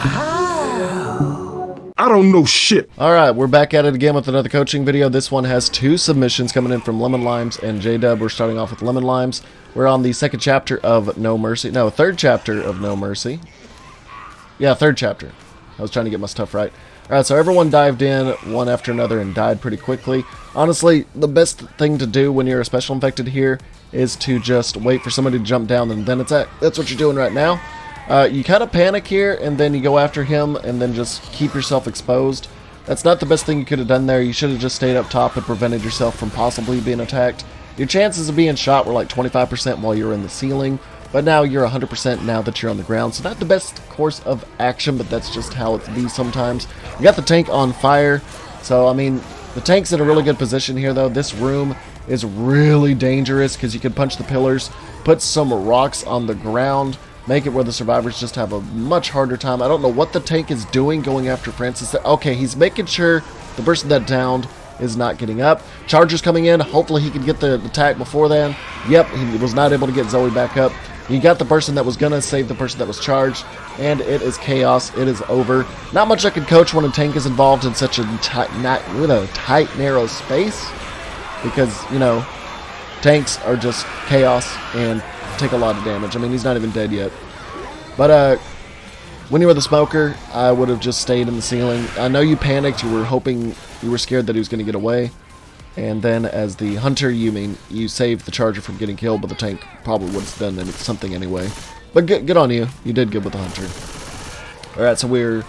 I don't know shit. Alright, we're back at it again with another coaching video. This one has 2 submissions coming in from Lemon Limes and J-Dub. We're starting off with Lemon Limes. We're on the second chapter of No Mercy. No, third chapter of No Mercy. Yeah, third chapter. I was trying to get my stuff right. Alright, so everyone dived in one after another and died pretty quickly. Honestly, the best thing to do when you're a special infected here is to just wait for somebody to jump down and then attack. That's what you're doing right now. You kind of panic here, and then you go after him, and then just keep yourself exposed. That's not the best thing you could have done there. You should have just stayed up top and prevented yourself from possibly being attacked. Your chances of being shot were like 25% while you were in the ceiling, but now you're 100% now that you're on the ground. So not the best course of action, but that's just how it be sometimes. You got the tank on fire, so I mean, the tank's in a really good position here, though. This room is really dangerous because you can punch the pillars, put some rocks on the ground, make it where the survivors just have a much harder time. I don't know what the tank is doing going after Francis. Okay, he's making sure the person that downed is not getting up. Charger's coming in. Hopefully he can get the attack before then. Yep, he was not able to get Zoe back up. You got the person that was going to save the person that was charged, and it is chaos. It is over. Not much I can coach when a tank is involved in such a tight, narrow space, because, you know, tanks are just chaos and take a lot of damage. I mean, he's not even dead yet. But when you were the smoker, I would have just stayed in the ceiling. I know you panicked. You were hoping, you were scared that he was going to get away. And then as the hunter, you saved the charger from getting killed, but the tank probably would have done something anyway. But good on you. You did good with the hunter. Alright, so we're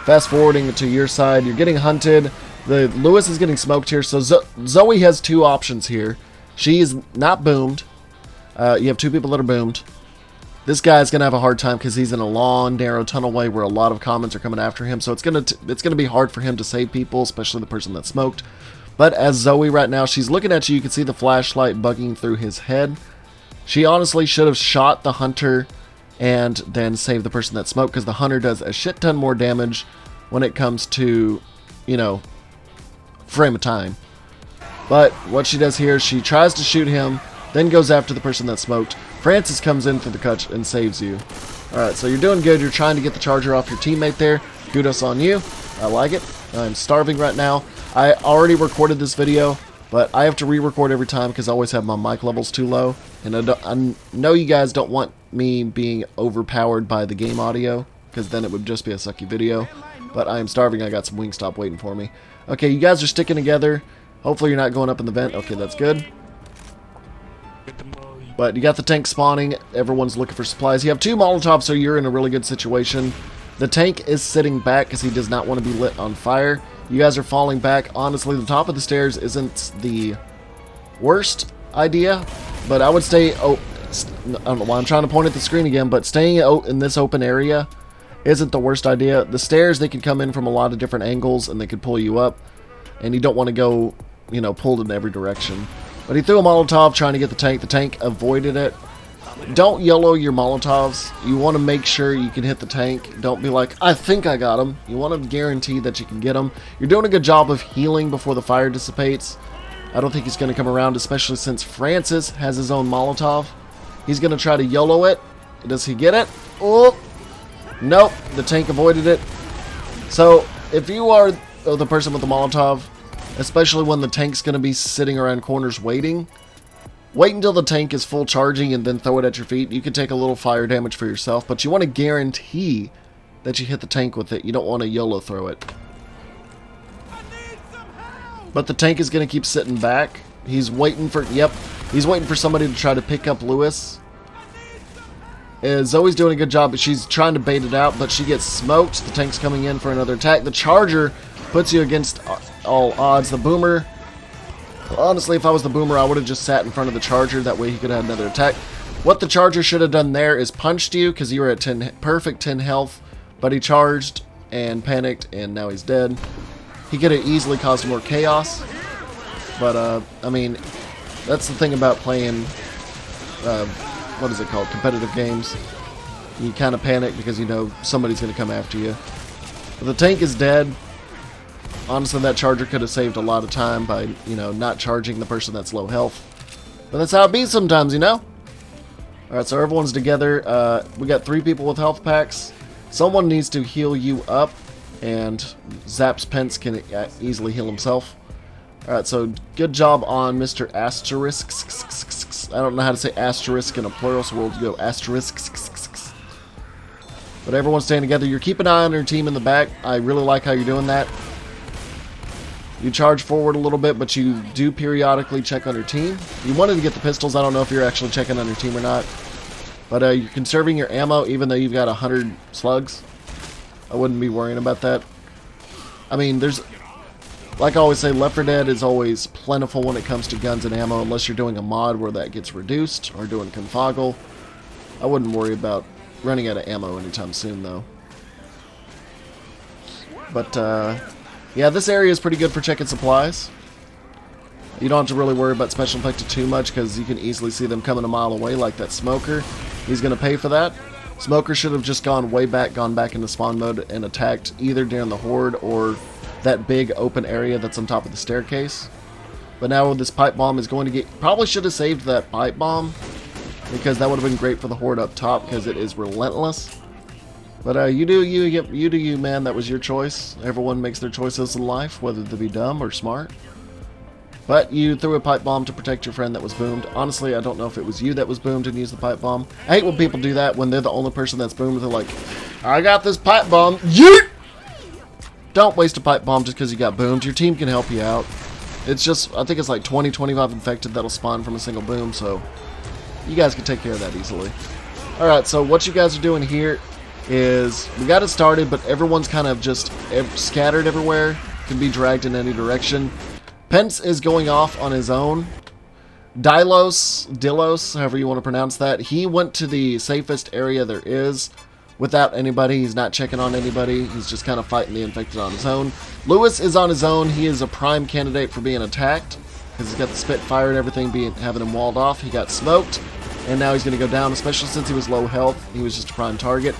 fast forwarding to your side. You're getting hunted. Lewis is getting smoked here. So Zoe has 2 options here. She is not boomed. You have 2 people that are boomed. This guy's gonna have a hard time because he's in a long, narrow tunnelway where a lot of commons are coming after him. So it's gonna be hard for him to save people, especially the person that smoked. But as Zoe right now, she's looking at you. You can see the flashlight bugging through his head. She honestly should have shot the hunter and then saved the person that smoked, because the hunter does a shit ton more damage when it comes to, you know, frame of time. But what she does here, she tries to shoot him, then goes after the person that smoked. Francis comes in through the clutch and saves you. Alright, so you're doing good. You're trying to get the charger off your teammate there. Kudos on you. I like it. I'm starving right now. I already recorded this video, but I have to re-record every time because I always have my mic levels too low. And I know you guys don't want me being overpowered by the game audio, because then it would just be a sucky video. But I am starving. I got some Wingstop waiting for me. Okay, you guys are sticking together. Hopefully you're not going up in the vent. Okay, that's good. But you got the tank spawning. Everyone's looking for supplies. You have 2 Molotovs, so you're in a really good situation. The tank is sitting back because he does not want to be lit on fire. You guys are falling back. Honestly, the top of the stairs isn't the worst idea, but I would stay... Oh, I don't know why I'm trying to point at the screen again, but staying in this open area isn't the worst idea. The stairs, they can come in from a lot of different angles, and they could pull you up, and you don't want to go, you know, pulled in every direction. But he threw a Molotov trying to get the tank. The tank avoided it. Don't YOLO your Molotovs. You want to make sure you can hit the tank. Don't be like, I think I got him. You want to guarantee that you can get him. You're doing a good job of healing before the fire dissipates. I don't think he's going to come around, especially since Francis has his own Molotov. He's going to try to YOLO it. Does he get it? Oh, nope. The tank avoided it. So, if you are the person with the Molotov, especially when the tank's going to be sitting around corners waiting, wait until the tank is full charging and then throw it at your feet. You can take a little fire damage for yourself, but you want to guarantee that you hit the tank with it. You don't want to YOLO throw it. But the tank is going to keep sitting back. He's waiting for... Yep. He's waiting for somebody to try to pick up Lewis. Zoe's doing a good job, but she's trying to bait it out, but she gets smoked. The tank's coming in for another attack. The charger puts you against all odds. The boomer... Honestly, if I was the boomer, I would have just sat in front of the charger. That way he could have another attack. What the charger should have done there is punched you, because you were at perfect 10 health. But he charged and panicked, and now he's dead. He could have easily caused more chaos. But, I mean, that's the thing about playing, what is it called, competitive games. You kind of panic because you know somebody's going to come after you. But the tank is dead. Honestly, that charger could have saved a lot of time by, you know, not charging the person that's low health. But that's how it be sometimes, you know? Alright, so everyone's together. We got 3 people with health packs. Someone needs to heal you up, and Zap's Pence can easily heal himself. Alright, so good job on Mr. Asterisk. I don't know how to say asterisk in a plural, so we'll go asterisk. But everyone's staying together. You're keeping an eye on your team in the back. I really like how you're doing that. You charge forward a little bit, but you do periodically check on your team. You wanted to get the pistols. I don't know if you're actually checking on your team or not. But you're conserving your ammo, even though you've got 100 slugs. I wouldn't be worrying about that. I mean, like I always say, Left 4 Dead is always plentiful when it comes to guns and ammo, unless you're doing a mod where that gets reduced, or doing confoggle. I wouldn't worry about running out of ammo anytime soon, though. But, yeah, this area is pretty good for checking supplies. You don't have to really worry about Special Infected too much, because you can easily see them coming a mile away, like that Smoker. He's going to pay for that. Smoker should have just gone back into spawn mode and attacked either during the horde or that big open area that's on top of the staircase. But now this pipe bomb is going to get... Probably should have saved that pipe bomb, because that would have been great for the horde up top, because it is relentless. But you do you, man. That was your choice. Everyone makes their choices in life, whether they be dumb or smart. But you threw a pipe bomb to protect your friend that was boomed. Honestly, I don't know if it was you that was boomed and used the pipe bomb. I hate when people do that when they're the only person that's boomed. They're like, I got this pipe bomb. Yeet! Don't waste a pipe bomb just because you got boomed. Your team can help you out. It's just, I think it's like 20, 25 infected that'll spawn from a single boom, so you guys can take care of that easily. Alright, so what you guys are doing here is, we got it started, but everyone's kind of just scattered everywhere. Can be dragged in any direction. Pence is going off on his own. Dilos, however you want to pronounce that, he went to the safest area there is without anybody. He's not checking on anybody. He's just kind of fighting the infected on his own. Lewis is on his own. He is a prime candidate for being attacked because he's got the Spitfire and everything having him walled off. He got smoked, and now he's going to go down, especially since he was low health. He was just a prime target.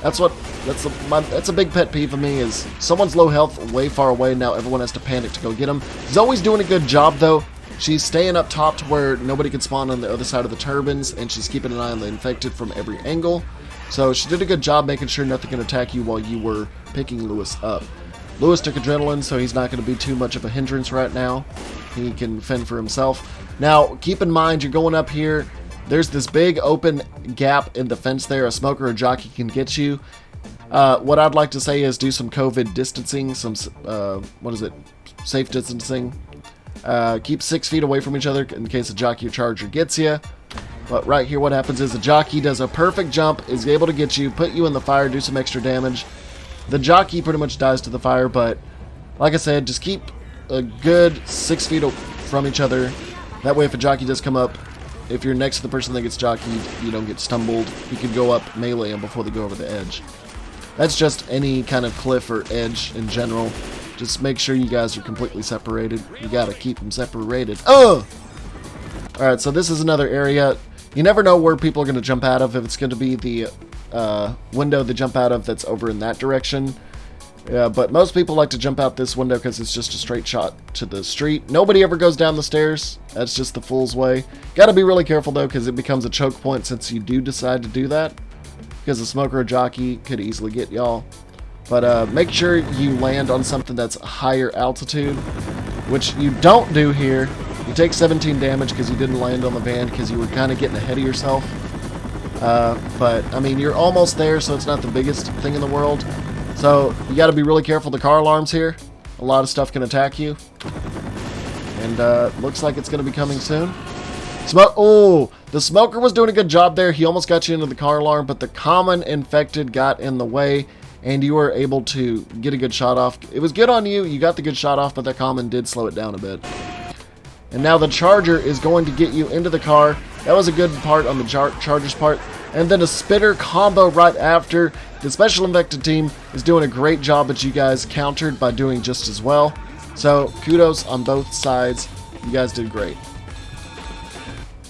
That's a big pet peeve of me, is someone's low health way far away, now everyone has to panic to go get him. He's always doing a good job, though. She's staying up top to where nobody can spawn on the other side of the turbines, and she's keeping an eye on the infected from every angle. So she did a good job making sure nothing can attack you while you were picking Lewis up. Lewis took adrenaline, so he's not going to be too much of a hindrance right now. He can fend for himself. Now, keep in mind, you're going up here. There's this big open gap in the fence there. A smoker or jockey can get you. What I'd like to say is do some COVID distancing, some, safe distancing. Keep 6 feet away from each other in case a jockey or charger gets you. But right here what happens is the jockey does a perfect jump, is able to get you, put you in the fire, do some extra damage. The jockey pretty much dies to the fire, but like I said, just keep a good 6 feet from each other. That way if a jockey does come up, if you're next to the person that gets jockeyed, you don't get stumbled. You can go up, melee them before they go over the edge. That's just any kind of cliff or edge in general. Just make sure you guys are completely separated. You gotta keep them separated. Oh! Alright, so this is another area. You never know where people are going to jump out of. If it's going to be the window they jump out of that's over in that direction. But most people like to jump out this window because it's just a straight shot to the street. Nobody ever goes down the stairs. That's just the fool's way. Gotta be really careful though, because it becomes a choke point since you do decide to do that. Because a smoker or jockey could easily get y'all. But make sure you land on something that's higher altitude, which you don't do here. You take 17 damage because you didn't land on the van because you were kind of getting ahead of yourself. But, I mean, you're almost there, so it's not the biggest thing in the world. So, you got to be really careful. The car alarm's here. A lot of stuff can attack you. And, looks like it's going to be coming soon. Oh, the smoker was doing a good job there. He almost got you into the car alarm, but the common infected got in the way, and you were able to get a good shot off. It was good on you. You got the good shot off, but that common did slow it down a bit. And now the charger is going to get you into the car. That was a good part on the charger's part. And then a spitter combo right after. The special infected team is doing a great job, but you guys countered by doing just as well. So kudos on both sides. You guys did great.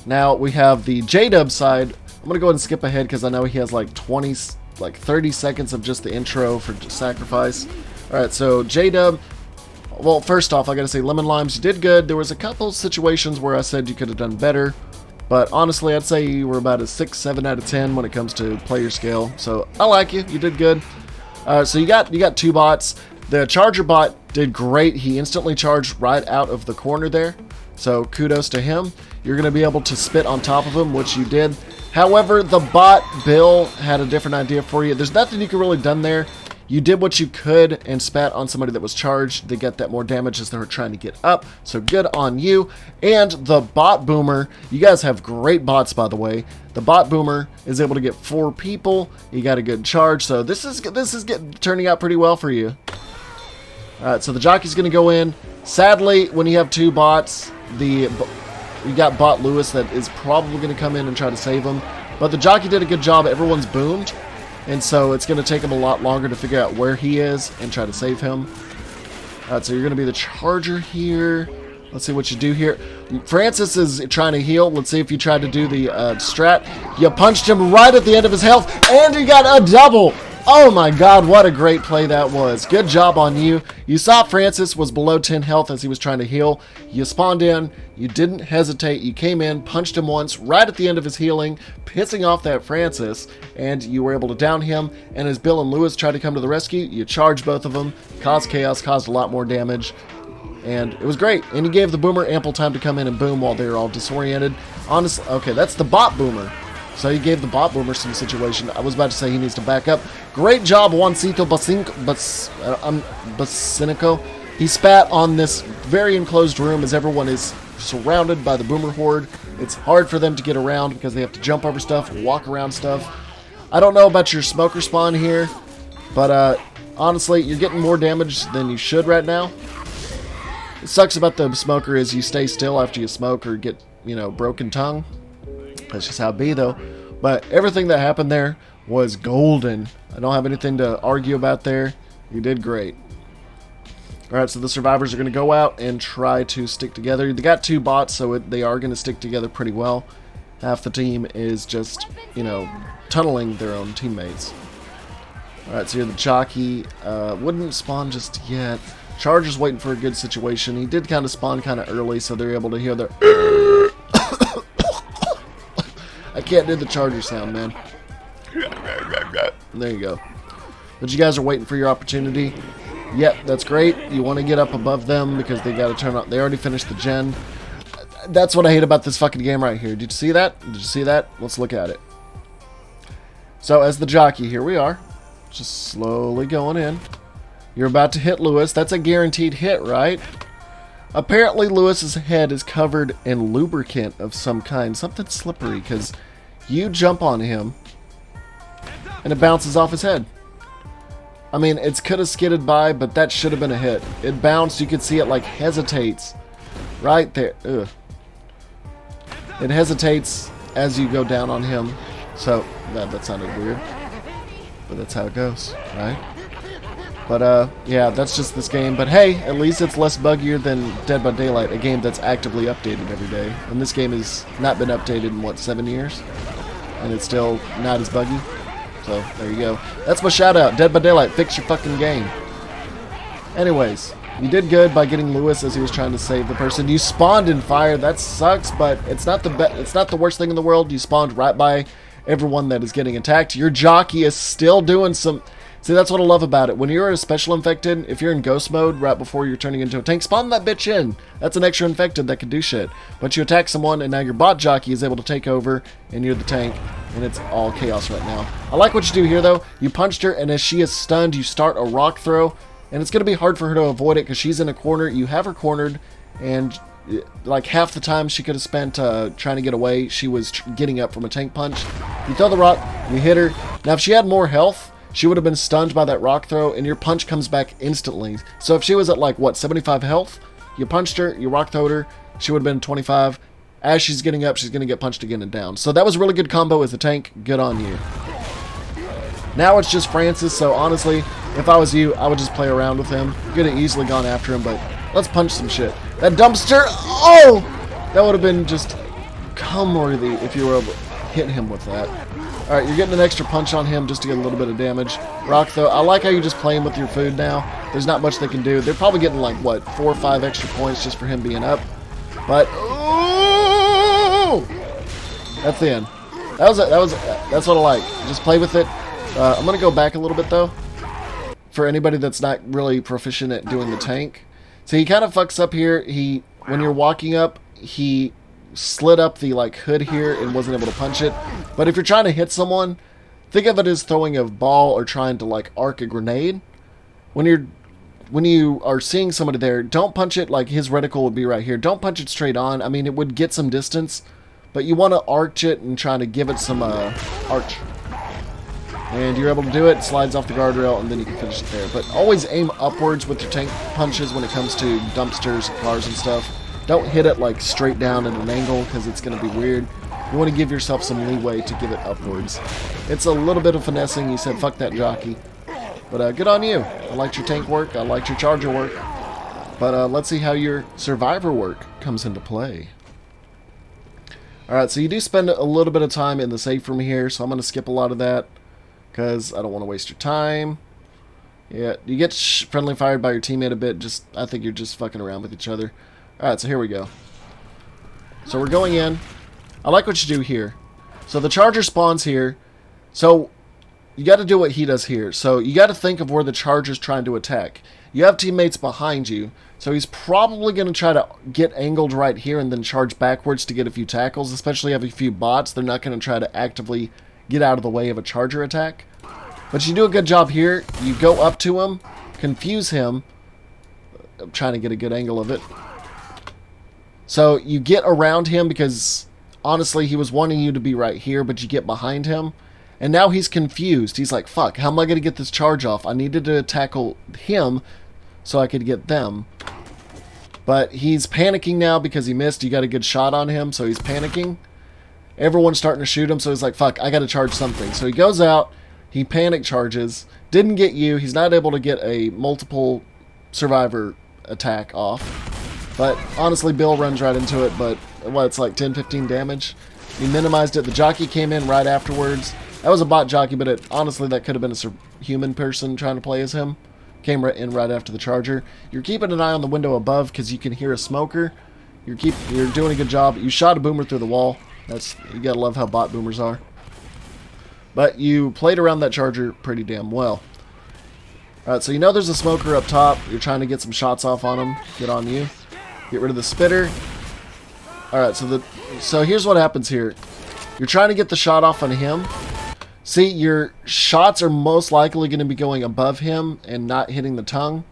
Now we have the J-Dub side. I'm going to go ahead and skip ahead because I know he has like 30 seconds of just the intro for sacrifice. Alright, so J-Dub. Well, first off, I gotta say, Lemon Limes, you did good. There was a couple situations where I said you could have done better. But honestly, I'd say you were about a 6, 7 out of 10 when it comes to player skill. So I like you. You did good. So you got 2 bots. The charger bot did great. He instantly charged right out of the corner there. So kudos to him. You're going to be able to spit on top of him, which you did. However, the bot Bill had a different idea for you. There's nothing you could really done there. You did what you could and spat on somebody that was charged. They get that more damage as they were trying to get up. So good on you. And the bot boomer, you guys have great bots, by the way. The bot boomer is able to get 4 people. You got a good charge. So this is turning out pretty well for you. Alright, so the jockey's going to go in. Sadly, when you have 2 bots, you got bot Lewis that is probably going to come in and try to save him. But the jockey did a good job. Everyone's boomed. And so it's going to take him a lot longer to figure out where he is and try to save him. Alright, so you're going to be the charger here. Let's see what you do here. Francis is trying to heal. Let's see if you tried to do the strat. You punched him right at the end of his health, and you got a double. Oh my god, what a great play that was. Good job on you. You saw Francis was below 10 health as he was trying to heal. You spawned in. You didn't hesitate. You came in, punched him once right at the end of his healing, pissing off that Francis, and you were able to down him. And as Bill and Lewis tried to come to the rescue, you charged both of them, caused chaos, caused a lot more damage. And it was great. And you gave the boomer ample time to come in and boom while they were all disoriented. Honestly, okay, that's the bot boomer. So you gave the bot boomer some situation. I was about to say he needs to back up. Great job, Juancito Bacinico. He spat on this very enclosed room as everyone is surrounded by the boomer horde. It's hard for them to get around because they have to jump over stuff, walk around stuff. I don't know about your smoker spawn here, but honestly, you're getting more damage than you should right now. It sucks about the smoker is you stay still after you smoke or get, broken tongue. That's just how it be, though. But everything that happened there was golden. I don't have anything to argue about there. You did great. Alright, so the survivors are going to go out and try to stick together. They got 2 bots, so they are going to stick together pretty well. Half the team is just, tunneling their own teammates. Alright, so you're the jockey. Wouldn't spawn just yet. Charger's waiting for a good situation. He did kind of spawn kind of early, so they're able to hear their... I can't do the charger sound, man. There you go. But you guys are waiting for your opportunity. Yep, that's great. You want to get up above them because they got to turn on. They already finished the gen. That's what I hate about this fucking game right here. Did you see that? Did you see that? Let's look at it. So as the jockey, here we are. Just slowly going in. You're about to hit Lewis. That's a guaranteed hit, right? Apparently Lewis's head is covered in lubricant of some kind. Something slippery, because you jump on him and it bounces off his head. I mean, it could have skidded by, but that should have been a hit. It bounced. You could see it like hesitates right there. Ugh. It hesitates as you go down on him. So, that sounded weird. But that's how it goes, right? But, yeah, that's just this game. But, hey, at least it's less buggier than Dead by Daylight, a game that's actively updated every day. And this game has not been updated in, what, 7 years? And it's still not as buggy. So, there you go. That's my shout-out. Dead by Daylight, fix your fucking game. Anyways, you did good by getting Lewis as he was trying to save the person. You spawned in fire. That sucks, but it's not the worst thing in the world. You spawned right by everyone that is getting attacked. Your jockey is still doing some... See, that's what I love about it. When you're a special infected, if you're in ghost mode right before you're turning into a tank, spawn that bitch in. That's an extra infected that can do shit. But you attack someone, and now your bot jockey is able to take over, and you're the tank, and it's all chaos right now. I like what you do here, though. You punched her, and as she is stunned, you start a rock throw, and it's going to be hard for her to avoid it because she's in a corner. You have her cornered, and like half the time she could have spent trying to get away, she was getting up from a tank punch. You throw the rock, you hit her. Now, if she had more health, she would have been stunned by that rock throw, and your punch comes back instantly. So if she was at, like, what, 75 health? You punched her, you rock throwed her, she would have been 25. As she's getting up, she's going to get punched again and down. So that was a really good combo as a tank. Good on you. Now it's just Francis, so honestly, if I was you, I would just play around with him. You could have easily gone after him, but let's punch some shit. That dumpster, oh! That would have been just cum-worthy if you were able to hit him with that. Alright, you're getting an extra punch on him just to get a little bit of damage. Rock, though, I like how you're just playing with your food now. There's not much they can do. They're probably getting, like, what, 4 or 5 extra points just for him being up. But, ooh! That's the end. That's what I like. Just play with it. I'm gonna go back a little bit though. For anybody that's not really proficient at doing the tank. So he kind of fucks up here. When you're walking up, he slid up the like hood here and wasn't able to punch it. But if you're trying to hit someone, think of it as throwing a ball or trying to like arc a grenade. When you are seeing somebody there, don't punch it like his reticle would be right here. Don't punch it straight on. I mean, it would get some distance, but you want to arch it and try to give it some arch. And you're able to do it, slides off the guardrail, and then you can finish it there. But always aim upwards with your tank punches when it comes to dumpsters, cars, and stuff. Don't hit it like straight down at an angle because it's going to be weird. You want to give yourself some leeway to give it upwards. It's a little bit of finessing. You said, fuck that jockey. But good on you. I liked your tank work. I liked your charger work. But let's see how your survivor work comes into play. Alright, so you do spend a little bit of time in the safe room here, so I'm going to skip a lot of that because I don't want to waste your time. Yeah, you get friendly fired by your teammate a bit. I think you're just fucking around with each other. Alright, so here we go. So we're going in. I like what you do here. So the charger spawns here. So you got to do what he does here. So you got to think of where the charger's trying to attack. You have teammates behind you. So he's probably going to try to get angled right here and then charge backwards to get a few tackles. Especially if a few bots. They're not going to try to actively get out of the way of a charger attack. But you do a good job here. You go up to him. Confuse him. I'm trying to get a good angle of it. So you get around him because honestly he was wanting you to be right here, but you get behind him. And now he's confused. He's like, fuck, how am I going to get this charge off? I needed to tackle him so I could get them. But he's panicking now because he missed. You got a good shot on him, so he's panicking. Everyone's starting to shoot him, so he's like, fuck, I got to charge something. So he goes out, he panic charges, didn't get you. He's not able to get a multiple survivor attack off. But honestly, Bill runs right into it, but it's like 10-15 damage. He minimized it. The jockey came in right afterwards. That was a bot jockey, but honestly, that could have been a human person trying to play as him. Came in right after the charger. You're keeping an eye on the window above because you can hear a smoker. You're doing a good job. You shot a boomer through the wall. You gotta love how bot boomers are. But you played around that charger pretty damn well. Alright, so you know there's a smoker up top. You're trying to get some shots off on him. Get on you. Get rid of the spitter. Alright, so here's what happens here. You're trying to get the shot off on him. See, your shots are most likely going to be going above him and not hitting the tongue.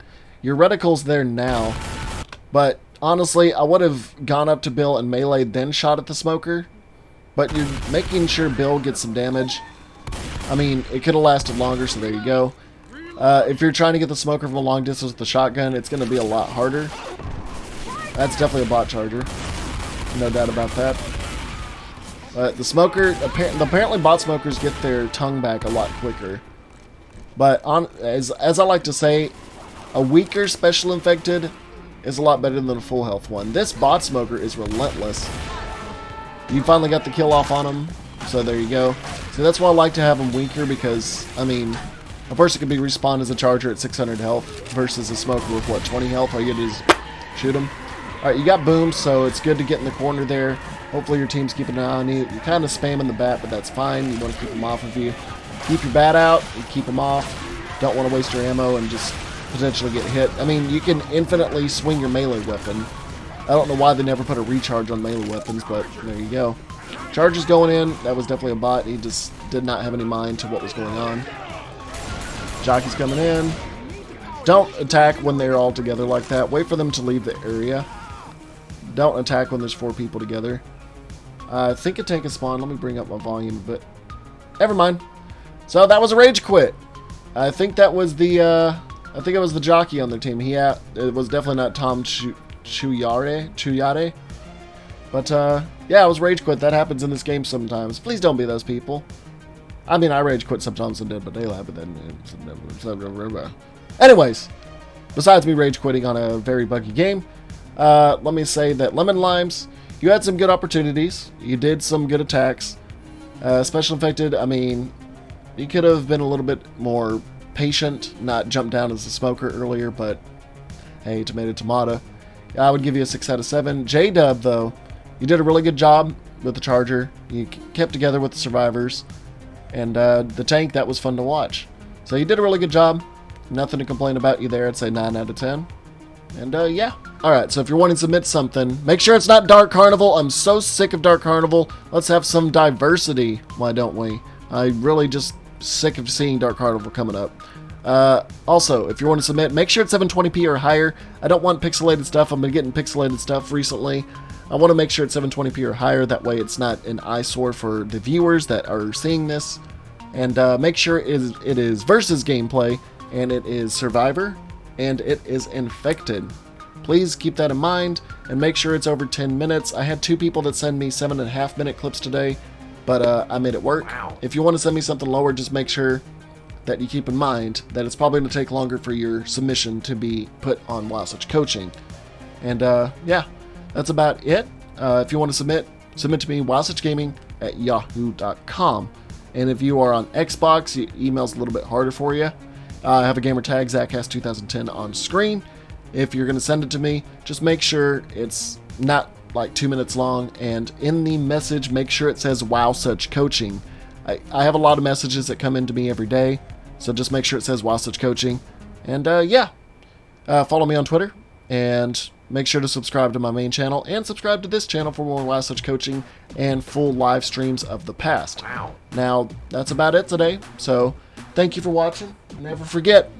Your reticle's there now. But honestly, I would have gone up to Bill and meleeed then shot at the smoker. But you're making sure Bill gets some damage. I mean, it could have lasted longer, so there you go. If you're trying to get the smoker from a long distance with the shotgun, it's going to be a lot harder. That's definitely a bot charger. No doubt about that. The smoker, apparently bot smokers get their tongue back a lot quicker. But as I like to say, a weaker special infected is a lot better than a full health one. This bot smoker is relentless. You finally got the kill off on him, so there you go. So that's why I like to have him weaker because, I mean, a person could be respawned as a charger at 600 health versus a smoker with, what, 20 health? All you gotta do is shoot him. Alright, you got booms, so it's good to get in the corner there. Hopefully your team's keeping an eye on you. You're kind of spamming the bat, but that's fine. You want to keep them off of you. Keep your bat out and keep them off. Don't want to waste your ammo and just potentially get hit. I mean, you can infinitely swing your melee weapon. I don't know why they never put a recharge on melee weapons, but there you go. Charge is going in. That was definitely a bot. He just did not have any mind to what was going on. Jockey's coming in. Don't attack when they're all together like that. Wait for them to leave the area. Don't attack when there's 4 people together. I think a tank is spawned. Let me bring up my volume a bit. Never mind. So that was a rage quit. I think that was the I think it was the jockey on their team. It was definitely not Tom Chuyare. But yeah, it was rage quit. That happens in this game sometimes. Please don't be those people. I mean, I rage quit sometimes in Dead by Daylight, but then anyways, besides me rage quitting on a very buggy game, let me say that Lemon Limes, you had some good opportunities. You did some good attacks. Special Infected, I mean, you could have been a little bit more patient, not jump down as a smoker earlier, but hey, tomato. I would give you a 6 out of 7. J-Dub, though, you did a really good job. with the charger. You kept together with the survivors. And the tank, that was fun to watch. So you did a really good job. Nothing to complain about you there. I'd say 9 out of 10. And yeah. Alright, so if you're wanting to submit something, make sure it's not Dark Carnival. I'm so sick of Dark Carnival. Let's have some diversity, why don't we? I'm really just sick of seeing Dark Carnival coming up. Also, if you want to submit, make sure it's 720p or higher. I don't want pixelated stuff. I've been getting pixelated stuff recently. I want to make sure it's 720p or higher. That way it's not an eyesore for the viewers that are seeing this. And make sure it is versus gameplay, and it is survivor, and it is infected. Please keep that in mind, and make sure it's over 10 minutes. I had 2 people that send me 7.5 minute clips today, but I made it work. Wow. If you want to send me something lower, just make sure that you keep in mind that it's probably going to take longer for your submission to be put on Wow Such Coaching. And yeah, that's about it. If you want to submit to me, wowsuchgaming@yahoo.com. And if you are on Xbox, email's a little bit harder for you. I have a gamer tag, ZachCast2010, on screen. If you're going to send it to me, just make sure it's not like 2 minutes long, and in the message, make sure it says Wow Such Coaching. I have a lot of messages that come into me every day, so just make sure it says Wow Such Coaching. And yeah, follow me on Twitter, and make sure to subscribe to my main channel, and subscribe to this channel for more Wow Such Coaching and full live streams of the past. Wow. Now, that's about it today, so thank you for watching. Never forget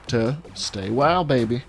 to stay wow, baby.